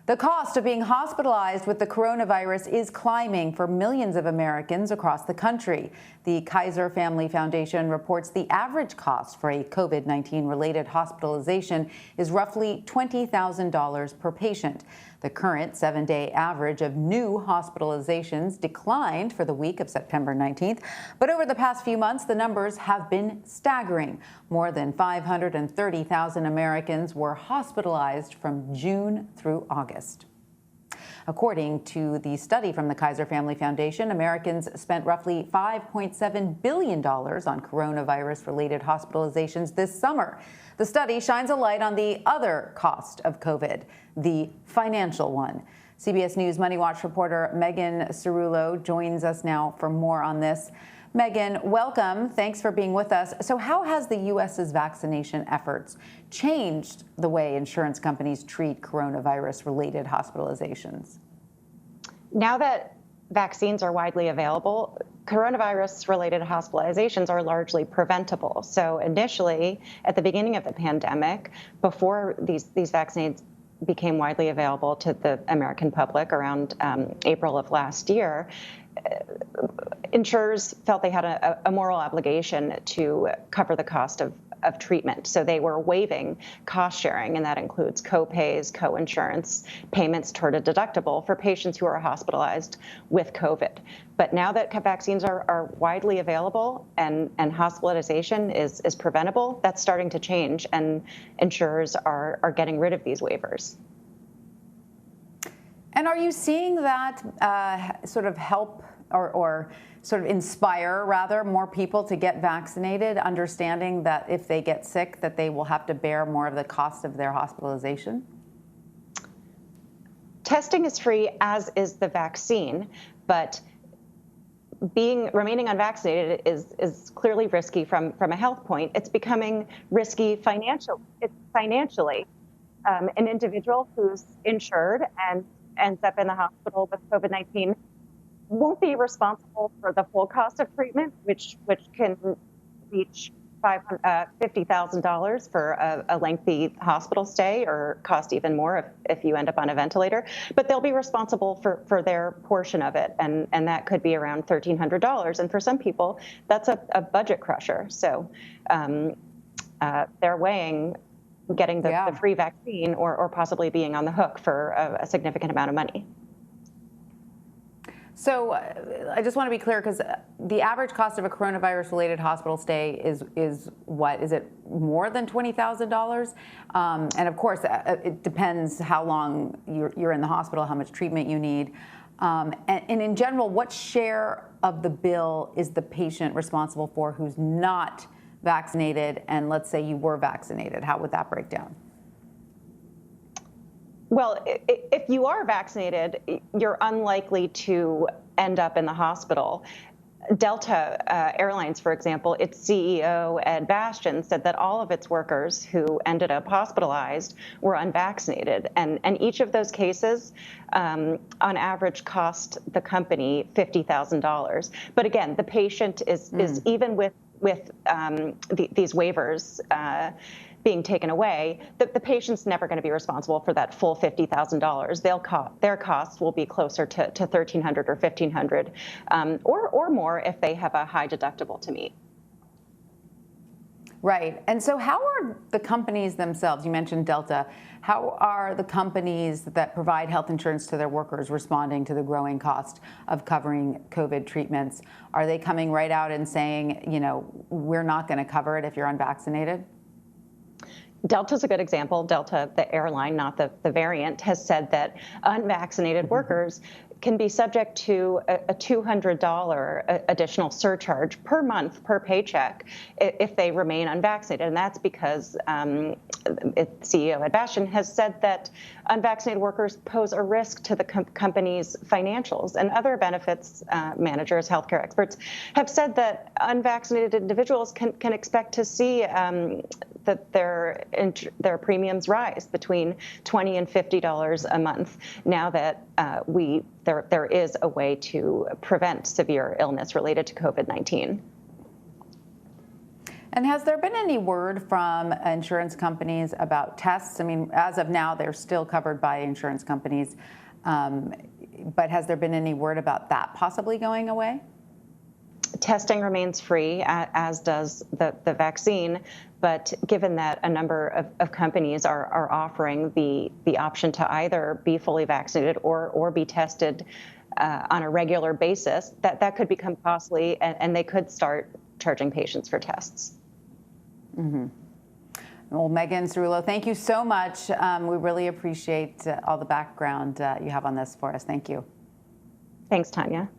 The cost of being hospitalized with the coronavirus is climbing for millions of Americans across the country. The Kaiser Family Foundation reports the average cost for a COVID-19 related hospitalization is roughly $20,000 per patient. The current 7-day average of new hospitalizations declined for the week of September 19th, but over the past few months, the numbers have been staggering. More than 530,000 Americans were hospitalized from June through August. According to the study from the Kaiser Family Foundation, Americans spent roughly $5.7 billion on coronavirus-related hospitalizations this summer. The study shines a light on the other cost of COVID, the financial one. CBS News MoneyWatch reporter Megan Cerullo joins us now for more on this. Megan, welcome. Thanks for being with us. So how has the U.S.'s vaccination efforts changed the way insurance companies treat coronavirus-related hospitalizations? Now that vaccines are widely available, coronavirus-related hospitalizations are largely preventable. So initially, at the beginning of the pandemic, before these vaccines became widely available to the American public around April of last year, insurers felt they had a moral obligation to cover the cost of treatment. So they were waiving cost sharing, and that includes co-pays, co-insurance, payments toward a deductible for patients who are hospitalized with COVID. But now that vaccines are widely available and hospitalization is preventable, that's starting to change, and insurers are getting rid of these waivers. And are you seeing that sort of help or sort of inspire, rather, more people to get vaccinated, understanding that if they get sick, that they will have to bear more of the cost of their hospitalization? Testing is free, as is the vaccine, but remaining unvaccinated is clearly risky from a health point. It's becoming risky financially. An individual who's insured and ends up in the hospital with COVID-19 won't be responsible for the full cost of treatment, which can reach $50,000 for a lengthy hospital stay, or cost even more if you end up on a ventilator. But they'll be responsible for their portion of it, and that could be around $1,300. And for some people, that's a budget crusher. So they're weighing getting the free vaccine or possibly being on the hook for a significant amount of money. So I just want to be clear, because the average cost of a coronavirus-related hospital stay is what? Is it more than $20,000? And of course, it depends how long you're in the hospital, how much treatment you need. And in general, what share of the bill is the patient responsible for who's not vaccinated? And let's say you were vaccinated, how would that break down? Well, if you are vaccinated, you're unlikely to end up in the hospital. Delta Airlines, for example, its CEO, Ed Bastian, said that all of its workers who ended up hospitalized were unvaccinated. And each of those cases, on average, cost the company $50,000. But again, the patient is even with these waivers being taken away, the patient's never going to be responsible for that full $50,000. Their costs will be closer to $1,300 or $1,500, or more if they have a high deductible to meet. Right. And so how are the companies themselves, you mentioned Delta, how are the companies that provide health insurance to their workers responding to the growing cost of covering COVID treatments? Are they coming right out and saying, you know, we're not going to cover it if you're unvaccinated? Delta's a good example. Delta, the airline, not the variant, has said that unvaccinated workers can be subject to a $200 additional surcharge per month per paycheck if they remain unvaccinated. And that's because CEO Ed Bastian has said that unvaccinated workers pose a risk to the company's financials. And other benefits managers, healthcare experts, have said that unvaccinated individuals can expect to see that their premiums rise between $20 and $50 a month now that there is a way to prevent severe illness related to COVID-19. And has there been any word from insurance companies about tests? I mean, as of now, they're still covered by insurance companies. But has there been any word about that possibly going away? Testing remains free, as does the vaccine. But given that a number of companies are offering the option to either be fully vaccinated or be tested on a regular basis, that could become costly, and they could start charging patients for tests. Mm-hmm. Well, Megan Cerullo, thank you so much. We really appreciate all the background you have on this for us. Thank you. Thanks, Tanya.